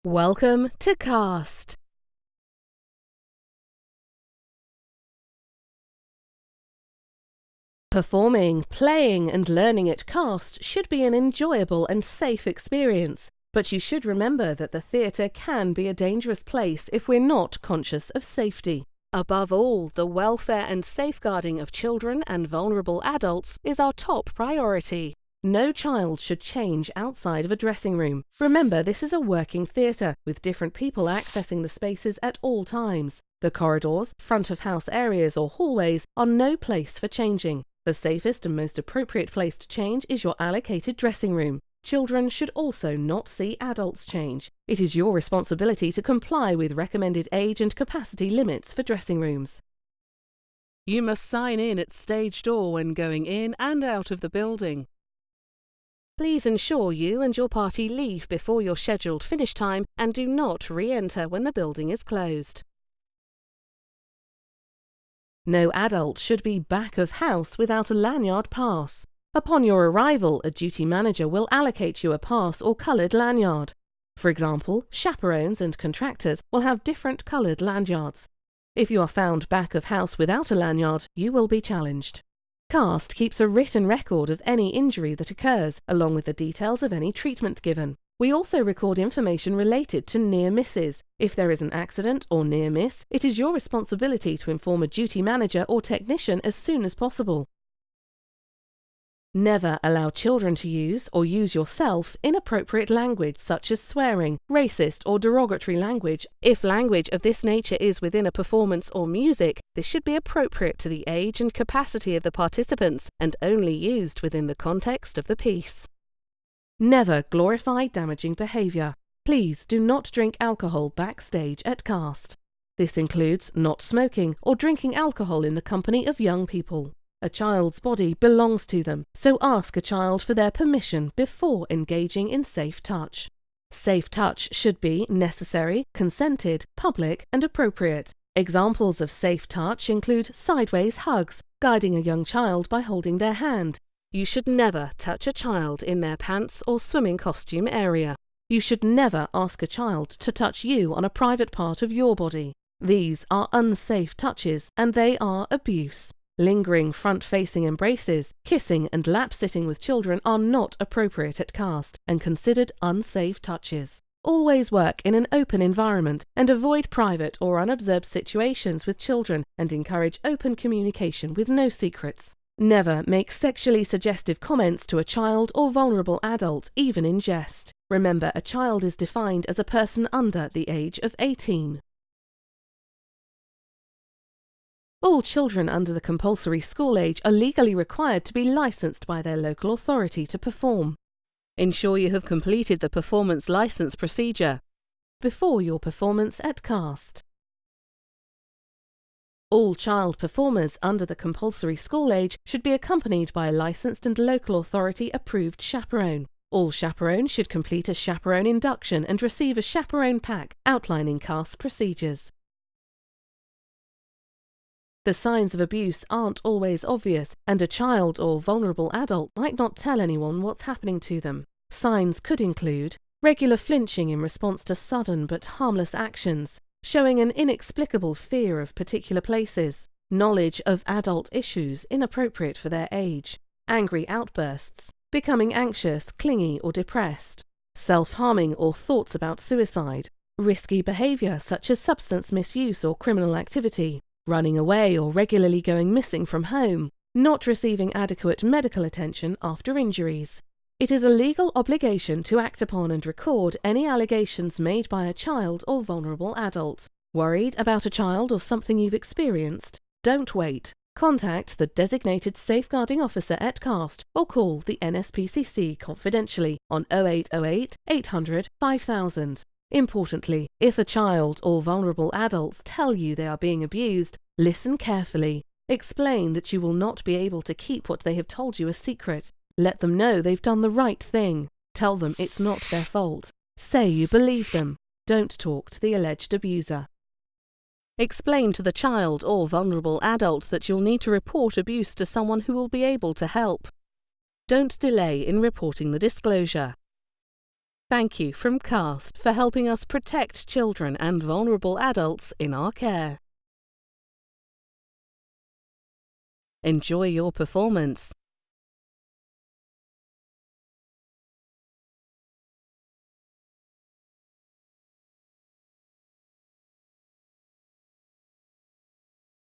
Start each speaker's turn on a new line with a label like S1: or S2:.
S1: Welcome to CAST. Performing, playing and learning at CAST should be an enjoyable and safe experience, but you should remember that the theatre can be a dangerous place if we're not conscious of safety. Above all, the welfare and safeguarding of children and vulnerable adults is our top priority. No child should change outside of a dressing room. Remember, this is a working theatre, with different people accessing the spaces at all times. The corridors, front-of-house areas or hallways are no place for changing. The safest and most appropriate place to change is your allocated dressing room. Children should also not see adults change. It is your responsibility to comply with recommended age and capacity limits for dressing rooms. You must sign in at stage door when going in and out of the building. Please ensure you and your party leave before your scheduled finish time and do not re-enter when the building is closed. No adult should be back of house without a lanyard pass. Upon your arrival, a duty manager will allocate you a pass or coloured lanyard. For example, chaperones and contractors will have different coloured lanyards. If you are found back of house without a lanyard, you will be challenged. CAST keeps a written record of any injury that occurs, along with the details of any treatment given. We also record information related to near misses. If there is an accident or near miss, it is your responsibility to inform a duty manager or technician as soon as possible. Never allow children to use or use yourself inappropriate language such as swearing, racist or derogatory language. If language of this nature is within a performance or music, this should be appropriate to the age and capacity of the participants and only used within the context of the piece. Never glorify damaging behaviour. Please do not drink alcohol backstage at CAST. This includes not smoking or drinking alcohol in the company of young people. A child's body belongs to them, so ask a child for their permission before engaging in safe touch. Safe touch should be necessary, consented, public, and appropriate. Examples of safe touch include sideways hugs, guiding a young child by holding their hand. You should never touch a child in their pants or swimming costume area. You should never ask a child to touch you on a private part of your body. These are unsafe touches, and they are abuse. Lingering front-facing embraces, kissing and lap-sitting with children are not appropriate at CAST and considered unsafe touches. Always work in an open environment and avoid private or unobserved situations with children and encourage open communication with no secrets. Never make sexually suggestive comments to a child or vulnerable adult, even in jest. Remember, a child is defined as a person under the age of 18. All children under the compulsory school age are legally required to be licensed by their local authority to perform. Ensure you have completed the performance license procedure before your performance at CAST. All child performers under the compulsory school age should be accompanied by a licensed and local authority approved chaperone. All chaperones should complete a chaperone induction and receive a chaperone pack outlining CAST procedures. The signs of abuse aren't always obvious, and a child or vulnerable adult might not tell anyone what's happening to them. Signs could include regular flinching in response to sudden but harmless actions, showing an inexplicable fear of particular places, knowledge of adult issues inappropriate for their age, angry outbursts, becoming anxious, clingy or depressed, self-harming or thoughts about suicide, risky behaviour such as substance misuse or criminal activity, running away or regularly going missing from home, not receiving adequate medical attention after injuries. It is a legal obligation to act upon and record any allegations made by a child or vulnerable adult. Worried about a child or something you've experienced? Don't wait. Contact the designated safeguarding officer at CAST or call the NSPCC confidentially on 0808 800 5000. Importantly, if a child or vulnerable adults tell you they are being abused, listen carefully. Explain that you will not be able to keep what they have told you a secret. Let them know they've done the right thing. Tell them it's not their fault. Say you believe them. Don't talk to the alleged abuser. Explain to the child or vulnerable adult that you'll need to report abuse to someone who will be able to help. Don't delay in reporting the disclosure. Thank you from CAST for helping us protect children and vulnerable adults in our care. Enjoy your performance.